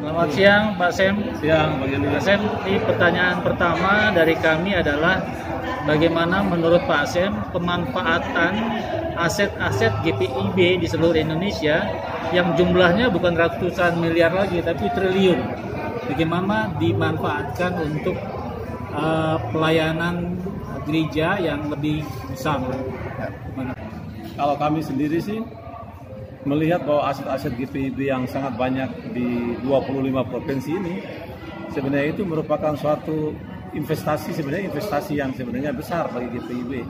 Selamat siang Pak Sem. Siang, Pak Sem, di pertanyaan pertama dari kami adalah bagaimana menurut Pak Sem pemanfaatan aset-aset GPIB di seluruh Indonesia yang jumlahnya bukan ratusan miliar lagi tapi triliun. Bagaimana dimanfaatkan untuk pelayanan gereja yang lebih besar? Kalau kami sendiri sih melihat bahwa aset-aset GPIB yang sangat banyak di 25 provinsi ini sebenarnya itu merupakan suatu investasi yang sebenarnya besar bagi GPIB.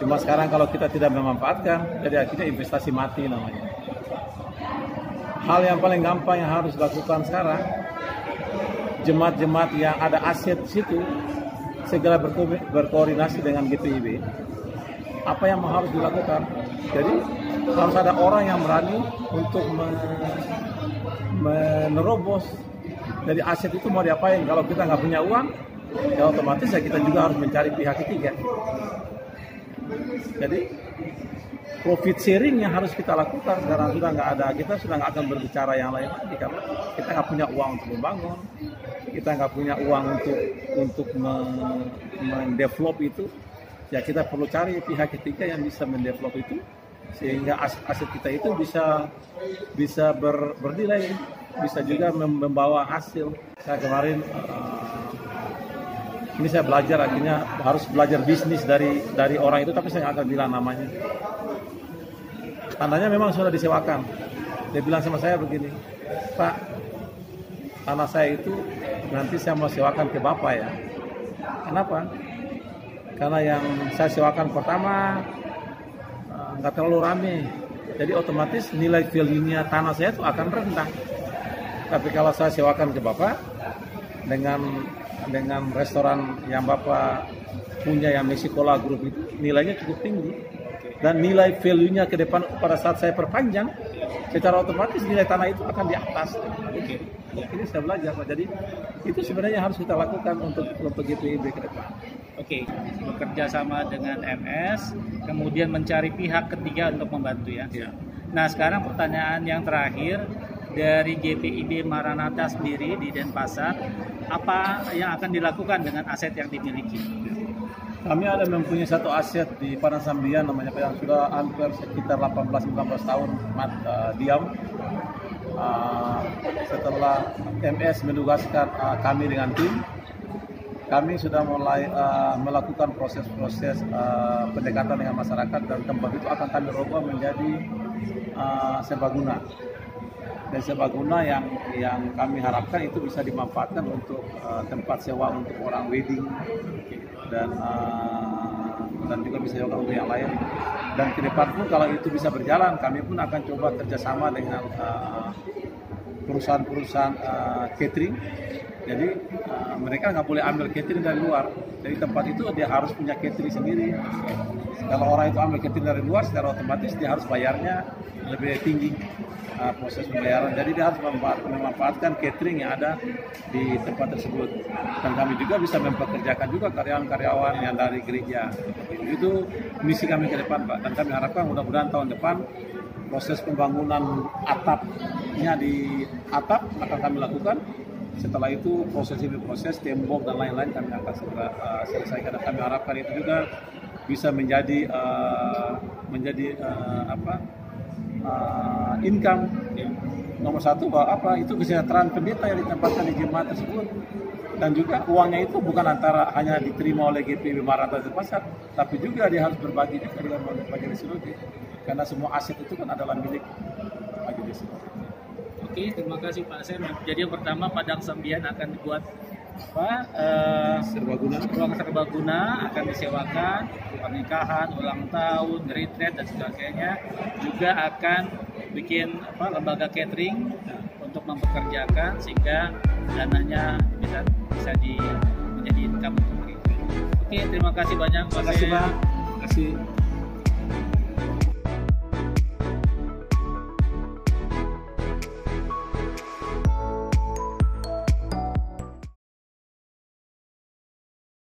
Cuma sekarang kalau kita tidak memanfaatkan, jadi akhirnya investasi mati namanya. Hal yang paling gampang yang harus dilakukan sekarang, jemaat-jemaat yang ada aset di situ segera berkoordinasi dengan GPIB. Apa yang harus dilakukan? Jadi harus ada orang yang berani untuk menerobos. Jadi aset itu mau diapain? Kalau kita nggak punya uang, ya otomatis ya kita juga harus mencari pihak ketiga. Jadi profit sharing yang harus kita lakukan sekarang sudah nggak ada. Kita sudah nggak akan berbicara yang lain lagi karena kita nggak punya uang untuk membangun, kita nggak punya uang untuk mendevelop itu. Ya kita perlu cari pihak ketiga yang bisa mendevelop itu sehingga aset kita itu bisa bernilai, bisa juga membawa hasil. Saya kemarin ini saya belajar, akhirnya harus belajar bisnis dari orang itu, tapi saya nggak akan bilang namanya. Tandanya memang sudah disewakan. Dia bilang sama saya begini, Pak, tanah saya itu nanti saya mau sewakan ke Bapak ya. Kenapa? Karena yang saya sewakan pertama nggak terlalu rame, jadi otomatis nilai value-nya tanah saya itu akan rendah. Tapi kalau saya sewakan ke Bapak dengan restoran yang Bapak punya yang Mexicola Group itu nilainya cukup tinggi dan nilai value-nya ke depan pada saat saya perpanjang secara otomatis nilai tanah itu akan di atas. Ini saya belajar, jadi itu sebenarnya harus kita lakukan untuk GPIB ke depan. Oke, bekerja sama dengan MS, kemudian mencari pihak ketiga untuk membantu ya. Nah, sekarang pertanyaan yang terakhir dari GPIB Maranatha sendiri di Denpasar, apa yang akan dilakukan dengan aset yang dimiliki? Kami ada mempunyai satu aset di Padang Sambian namanya, yang sudah hampir sekitar 18-19 tahun diam. Setelah MS menugaskan kami dengan tim, kami sudah mulai melakukan proses-proses pendekatan dengan masyarakat, dan tempat itu akan kami rubah menjadi serbaguna. Dan serbaguna yang kami harapkan itu bisa dimanfaatkan untuk tempat sewa untuk orang wedding dan juga bisa juga untuk yang lain. Dan ke depan pun kalau itu bisa berjalan, kami pun akan coba kerjasama dengan perusahaan-perusahaan catering. Jadi mereka nggak boleh ambil catering dari luar. Dari tempat itu dia harus punya catering sendiri. Kalau orang itu ambil catering dari luar, secara otomatis dia harus bayarnya lebih tinggi proses pembayaran. Jadi dia harus memanfaatkan catering yang ada di tempat tersebut. Dan kami juga bisa mempekerjakan juga karyawan-karyawan yang dari gereja. Itu misi kami ke depan, Pak. Dan kami harapkan mudah-mudahan tahun depan proses pembangunan atapnya di atap akan kami lakukan. Setelah itu proses tembok dan lain-lain kami akan segera selesaikan. Dan kami harapkan itu juga bisa menjadi income nomor satu, bahwa itu kesejahteraan pendeta yang ditempatkan di jemaat tersebut, dan juga uangnya itu bukan hanya diterima oleh GPIB Maranatha Denpasar, tapi juga dia harus berbagi juga dengan Majelis Sinode, karena semua aset itu kan adalah milik Majelis Sinode. Oke, terima kasih Pak Sem. Jadi yang pertama Padang Sambian akan dibuat ruang serbaguna akan disewakan, pernikahan, ulang tahun, retreat dan sebagainya. Juga akan bikin lembaga catering untuk mempekerjakan sehingga dananya bisa menjadi income untuk mereka. Oke, terima kasih banyak Pak Sem. Terima kasih.